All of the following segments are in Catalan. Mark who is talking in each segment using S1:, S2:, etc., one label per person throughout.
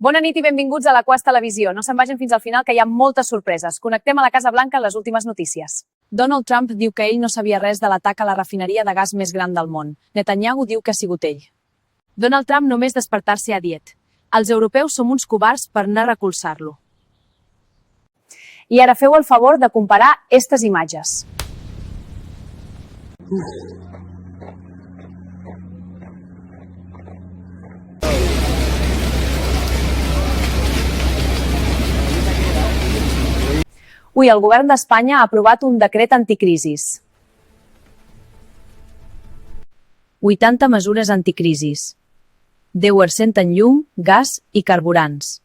S1: Bona nit i benvinguts a la Quas Televisió. No se'n vagin fins al final, que hi ha moltes sorpreses. Connectem a la Casa Blanca amb les últimes notícies. Donald Trump diu que ell no sabia res de l'atac a la refineria de gas més gran del món. Netanyahu diu que ha sigut ell. Donald Trump només despertar-se ha dit: els europeus som uns covards per anar a recolzar-lo. I ara feu el favor de comparar aquestes imatges. Ui, el govern d'Espanya ha aprovat un decret anticrisis. 80 mesures anticrisis. 10% en llum, gas i carburants.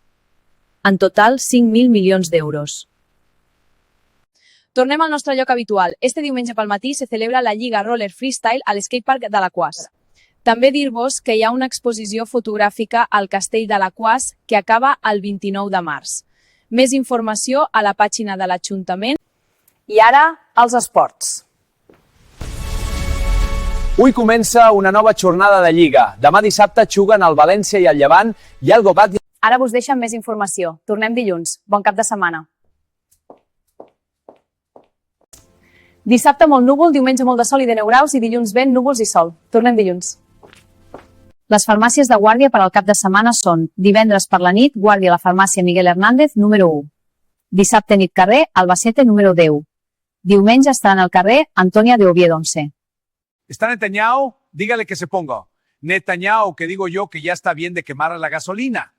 S1: En total, 5.000 milions d'euros. Tornem al nostre lloc habitual. Este diumenge pel matí se celebra la Lliga Roller Freestyle a l'Skatepark de la Quas. També dir-vos que hi ha una exposició fotogràfica al Castell de la Quas que acaba el 29 de març. Més informació a la pàgina de l'Ajuntament. I ara, els esports.
S2: Avui comença una nova jornada de Lliga. Demà dissabte juguen el València i el Llevant i el Gobat.
S1: Ara vos deixem més informació. Tornem dilluns. Bon cap de setmana. Dissabte molt núvol, diumenge molt de sol i de 9 graus i dilluns vent, núvols i sol. Tornem dilluns. Les farmàcies de guàrdia per al cap de setmana són: divendres per la nit, guàrdia a la farmàcia Miguel Hernández, número 1. Dissabte nit carrer, Albacete, número 10. Diumenge estaran al carrer Antònia de Oviedo 11.
S3: ¿Está Netanyahu? Dígale que se ponga. Netanyahu, que digo yo que ya está bien de quemar la gasolina.